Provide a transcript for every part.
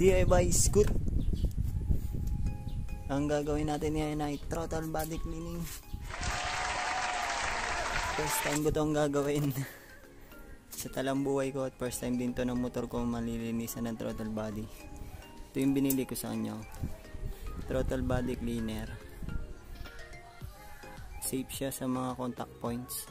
DIY scoot. Ang gagawin natin ngayon ay throttle body cleaning. First time ko itong gagawin sa talambuhay ko, at first time din to ng motor ko malilinisan ng throttle body. Ito yung binili ko sa inyo, throttle body cleaner. Safe siya sa mga contact points.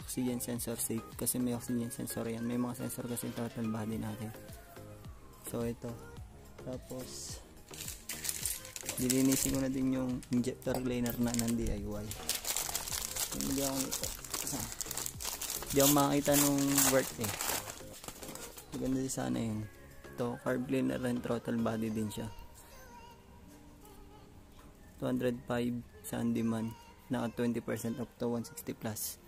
Oxygen sensor safe kasi may oxygen sensor yan. May mga sensor kasi throttle body natin. So ito. Tapos dilinisin ko na din yung injector cleaner na ng DIY. Hindi ako nito. Hindi ako makakita nung work eh. Maganda din sana yun. Ito carb cleaner and throttle body din siya. 205 sa on-demand. Naka 20% up to 160 plus.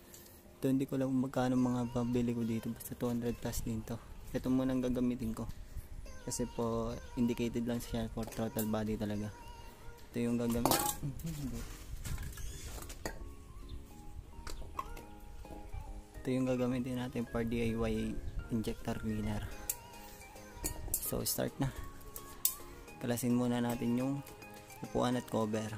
Ito hindi ko lang magkano mga pabili ko dito, basta 200 plus din to. Ito muna ang gagamitin ko kasi po indicated lang siya for throttle body talaga. Ito yung gagamitin natin for DIY injector cleaner. So start na. Kalasin muna natin yung upuan at cover.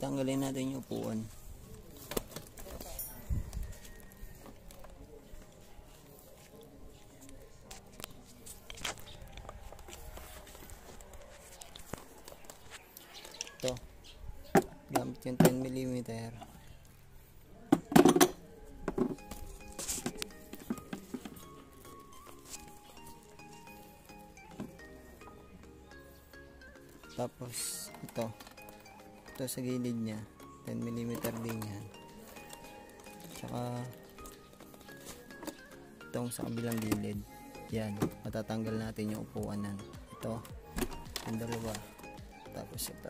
Tanggalin natin yung upuan. Ito gamit yung 10mm. Tapos ito sa gilid niya 10mm din yan, tsaka itong sa kabilang gilid yan, matatanggal natin yung upuan nan. Ito yung dalawa, tapos ito.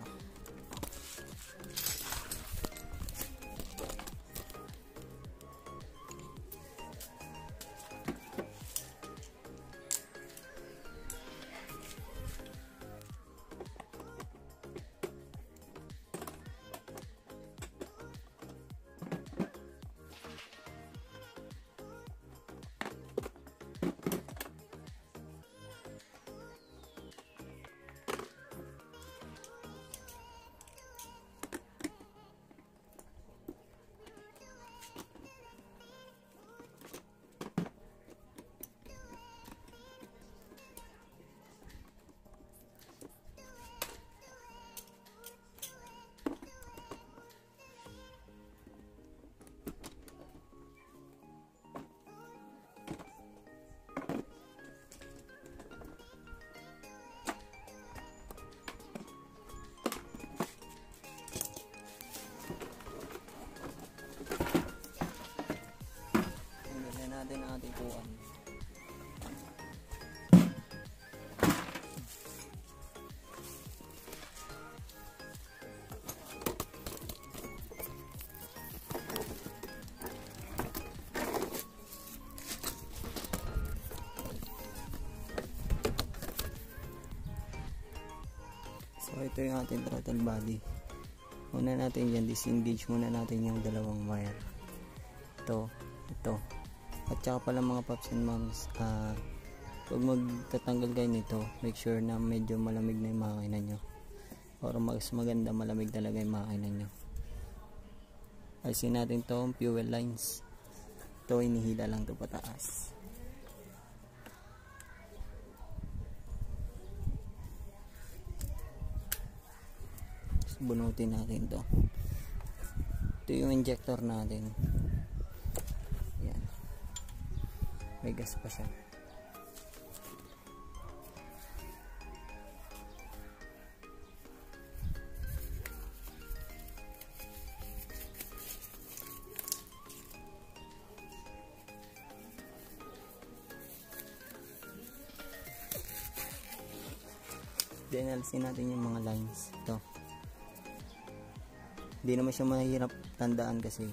Natin ang ating upuan. So ito yung ating throttle body. Muna natin yan, disengage muna natin yung dalawang wire. Ito. At saka pala mga paps and moms, pag magtatanggal kayo nito, make sure na medyo malamig na yung makina nyo, or mas maganda malamig talaga yung makina nyo. Ayusin natin itong fuel lines. Ito inihila lang ito pataas. bunutin natin to. Ito yung injector natin. Yan. May gas pa siya. Then alisin natin yung mga lines. Ito. Hindi naman siya mahirap tandaan kasi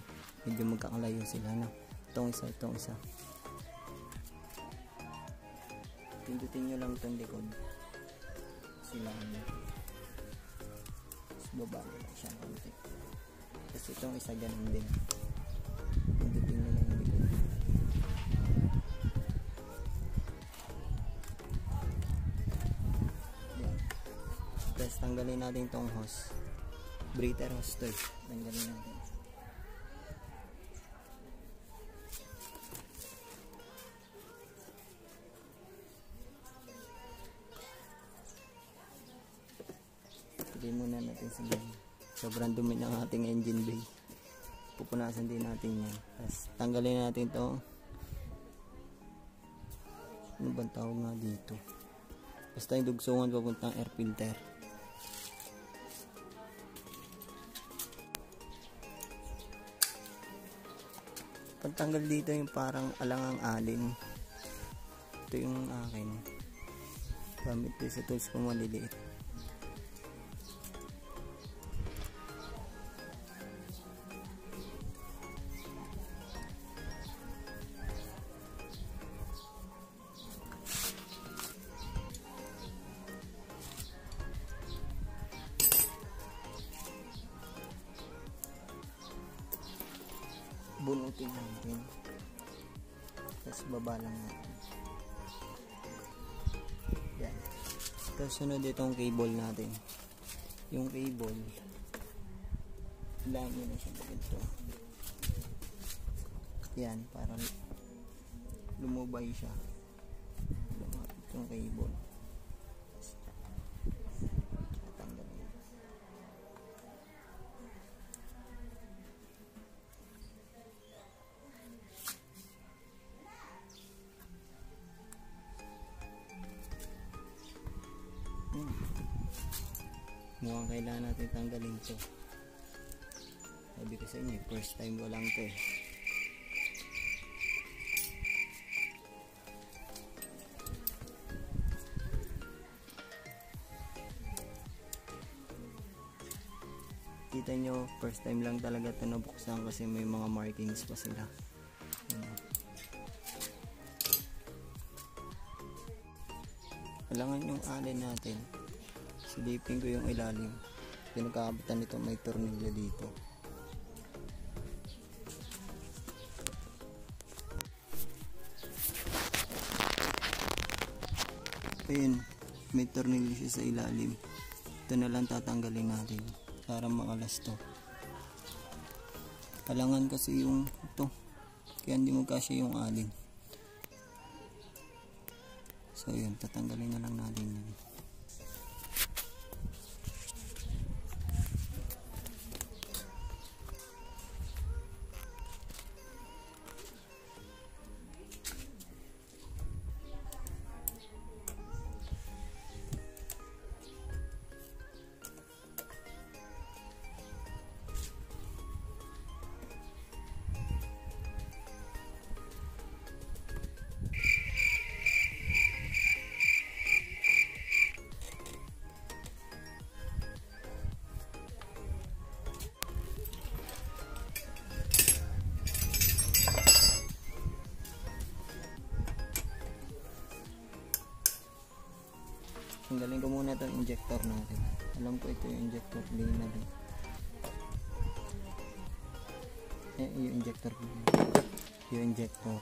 medyo magkakalayo sila na. Itong isa. Pindutin nyo lang itong likod. Sila ano. Tapos baba nyo lang siya konti. Tapos itong isa ganun din. Pindutin nyo lang yung likod. Tapos tanggalin natin itong hose. Breather hose to. Tanggalin natin. Pili muna natin sa gilid. Sobrang dumi ng ating engine bay. Pupunasan din natin yan. Tapos tanggalin natin ito. Ano bang tawag nga dito? Basta yung dugsungan papuntang air filter. Pagtanggal dito yung parang alangang alin. Ito yung akin. Gamit ko sa tools ko maliliit. Bunutin natin. Tapos baba lang natin. Yan. Tapos sunod itong cable natin. Yung cable, hilahin nyo na siya dito. Yan, para lumubay siya. Lumapit yung cable. Tatanggalin. Mukhang kailangan natin tanggalin to. Sabi ko sa inyo, first time ko lang to eh. Kita nyo, first time lang talaga ito nabuksan kasi may mga markings pa sila. Kailangan yung alin natin. Silipin ko yung ilalim. Pinagkakabutan nito, may tornilyo dito. Ayun, may tornilyo siya sa ilalim. Ito na lang tatanggalin natin para makalas to. Kailangan kasi yung ito, kaya hindi mo kasi yung alin. So yun, tatanggalin na lang natin yun. Tanggalin ko muna itong injector natin. Alam ko ito yung injector, hindi na rin. Yung injector ko. Yung injector.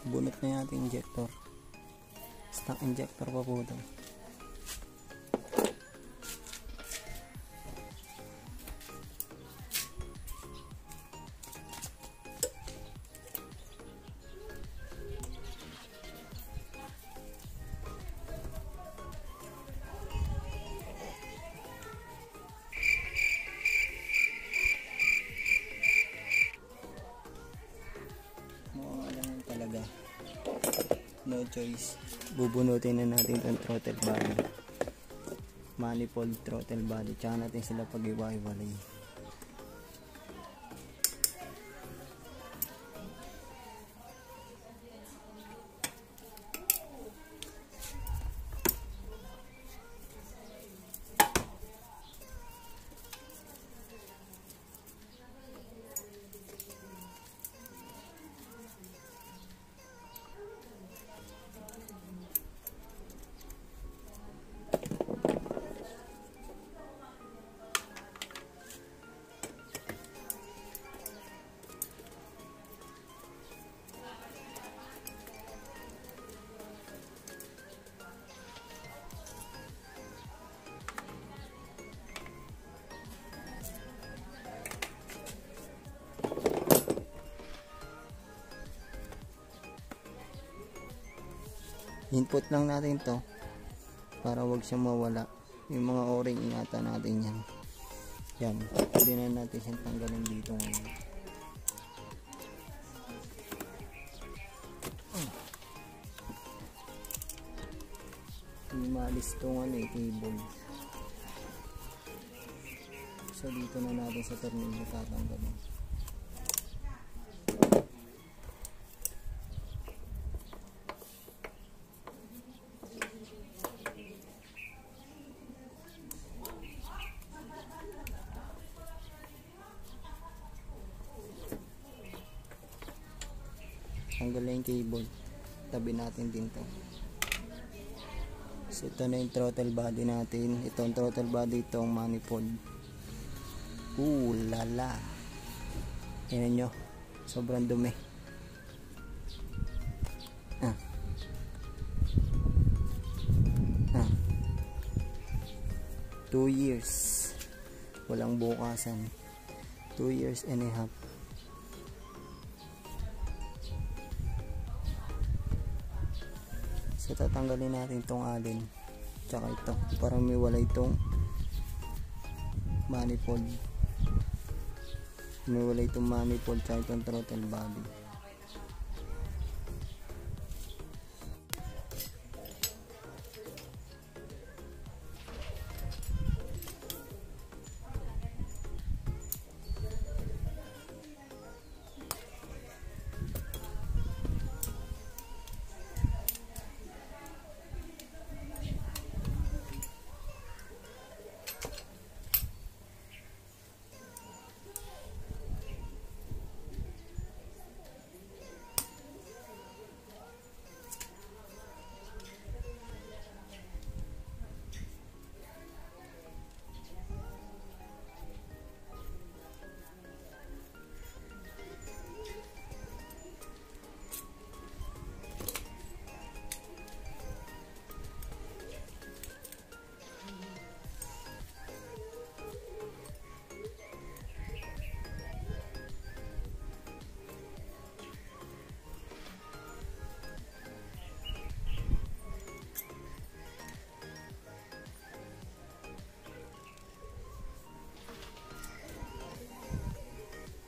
bunot na yung ating injector. Stock injector pa po ito. Talaga no choice, bubunutin na natin itong throttle body, manifold throttle body, tsaka natin sila pag-iwa-iwalay. Input lang natin to para wag siyang mawala. Yung mga o-ring, ingatan natin yan. Yan, pwede na natin siyang tanggalin dito ngayon. Malis itong cable. So dito na natin sa terminal tatanggalin. Tanggalin yung cable, tabi natin din to. So ito na yung throttle body natin. Itong throttle body, itong manifold. Lala, yan nyo, sobrang dumi. 2 years walang bukasan, 2 years and a half. So tatanggalin natin itong alin tsaka ito para may wala itong manifold, may wala itong manifold tsaka itong throttle body.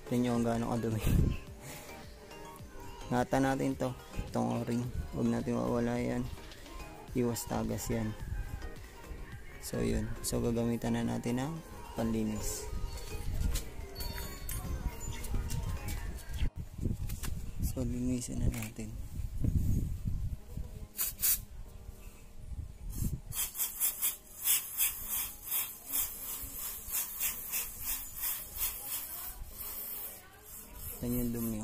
Tignan nyo kung gaano kadumi. Ngatan natin to, itong o-ring, huwag natin mawala yan, iwas tagas yan. So yun, so gagamitan na natin ng panlinis. So linisin na natin. Yan yung dumi.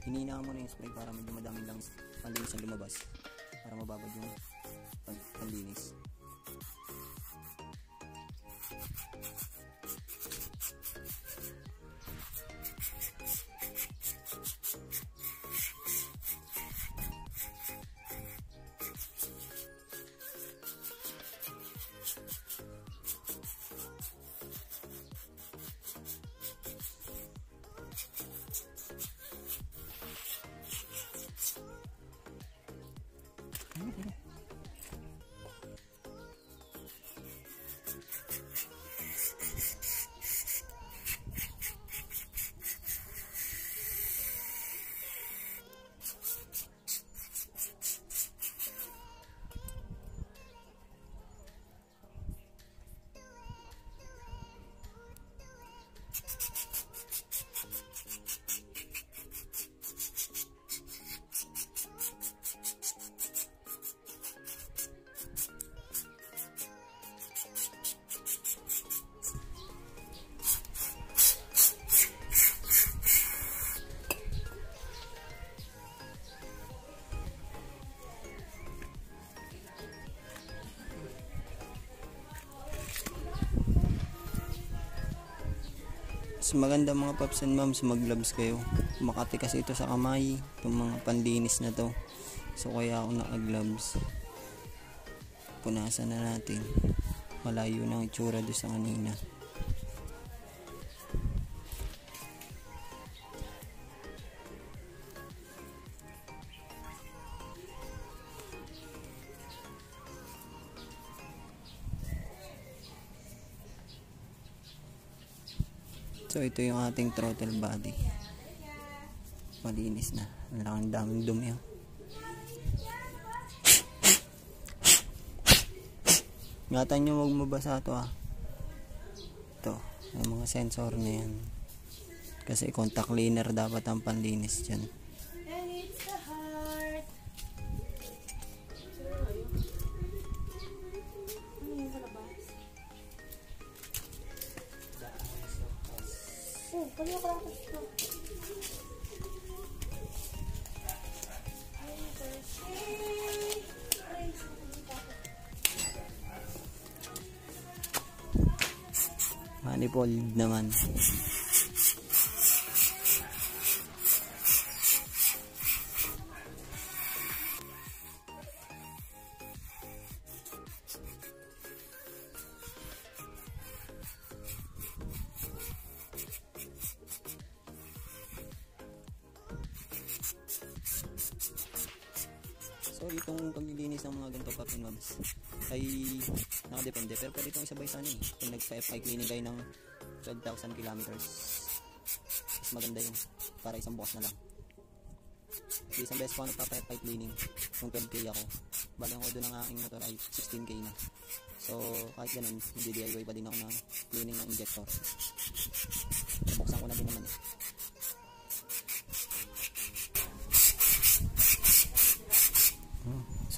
hinina mo na yung spray para medyo madami lang panlinis ang lumabas para mababad yung panlinis. Mas maganda mga paps and moms, mag-gloves kayo. Makati kasi ito sa kamay, itong mga panlinis na to. So kaya ako naka-gloves. Punasan na natin. Malayo na ang itsura doon sa kanina. So ito yung ating throttle body. Malinis na. Ang daming dumi. Ingatan nyo huwag mabasa ito Ito. Yung mga sensor na yan. Kasi contact cleaner dapat ang panlinis dyan. Manifold naman. So itong paglilinis ng mga ganito paps and moms ay nakadepende, pero pwede itong isabay sana kung nagpa-FI cleaning kayo ng 12,000 kilometers. Mas maganda yun para isang bukas na lang. Isang beses ko ako nagpa-FI cleaning kung 12k ako, bali ako doon ng aking motor ay 16k na. So kahit ganun, DIY pa din ako ng cleaning ng injector. Buksan ko na din naman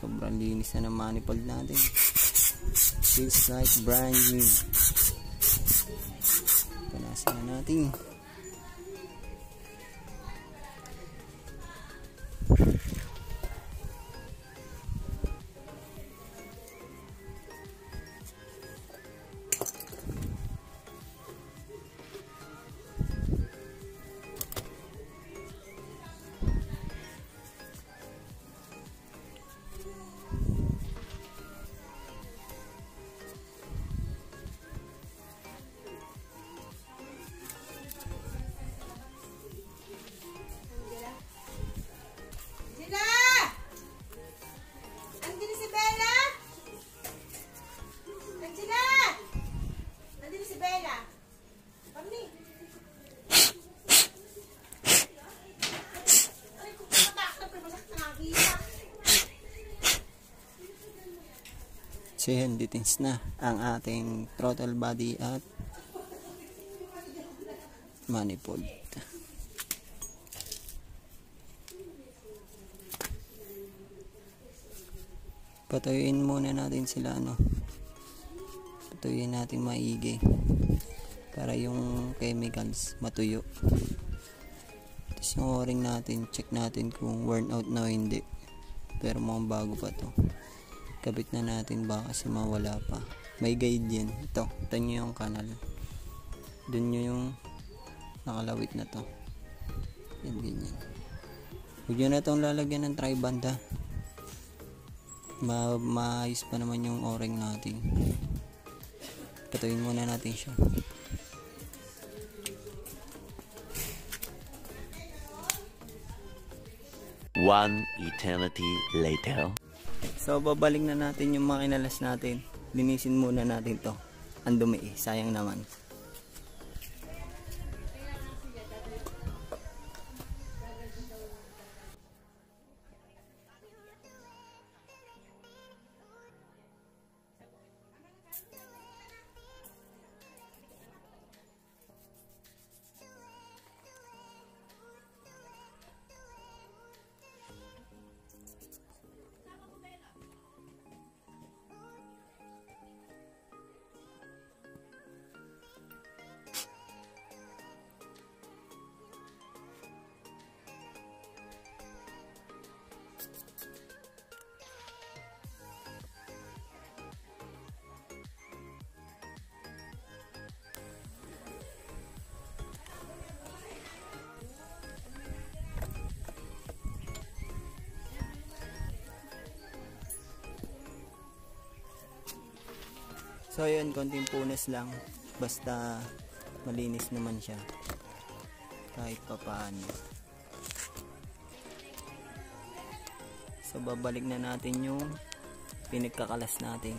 sobrang linis na ng manifold natin. Feels like brand new. Punasan na natin. So yan, detins na ang ating throttle body at manifold. Patuyuin muna natin sila, patuyuin natin maigi para yung chemicals matuyo. Ito Tapos yung o-ring natin, check natin kung worn out na o hindi. Pero mukhang bago pa to. Kabit na natin baka kasi mawala pa. May guide yan. Ito nyo yung kanal. Doon nyo yung nakalawit na to. Yan, ganyan. Huwag nyo na itong lalagyan ng tri-band ha. Maayos pa naman yung o-ring natin. Patuyin muna natin siya. One eternity later. So babalik na natin yung mga inalas natin. Linisin muna natin to. Ang dumi eh, sayang naman. So yun, konting punas lang. Basta malinis naman siya. Kahit pa paano. So babalik na natin yung pinagkakalas natin.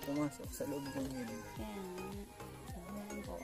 Pumasok sa loob ng hili. Kaya, sabihin ko.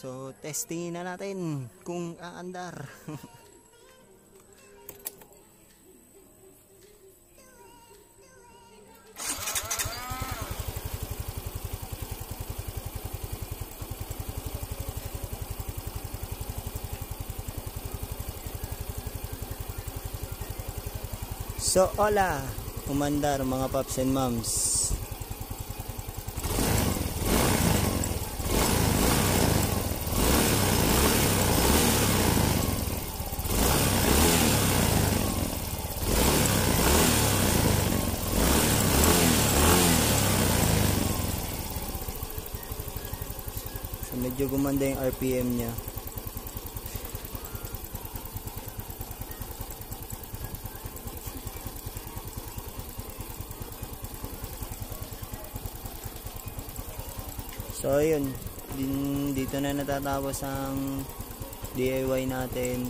So, testingin na natin kung aandar. So, hola, umandar mga paps and moms. So, medyo gumanda yung RPM niya. So ayun, dito na natatapos ang DIY natin.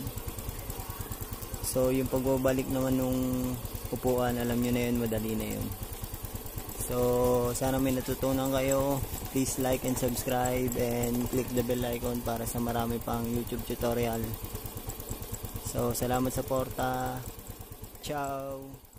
So yung pagbabalik naman nung upuan, alam nyo na yun, madali na yun. So sana may natutunan kayo. Please like and subscribe and click the bell icon para sa marami pang YouTube tutorial. So salamat sa porta. Ciao!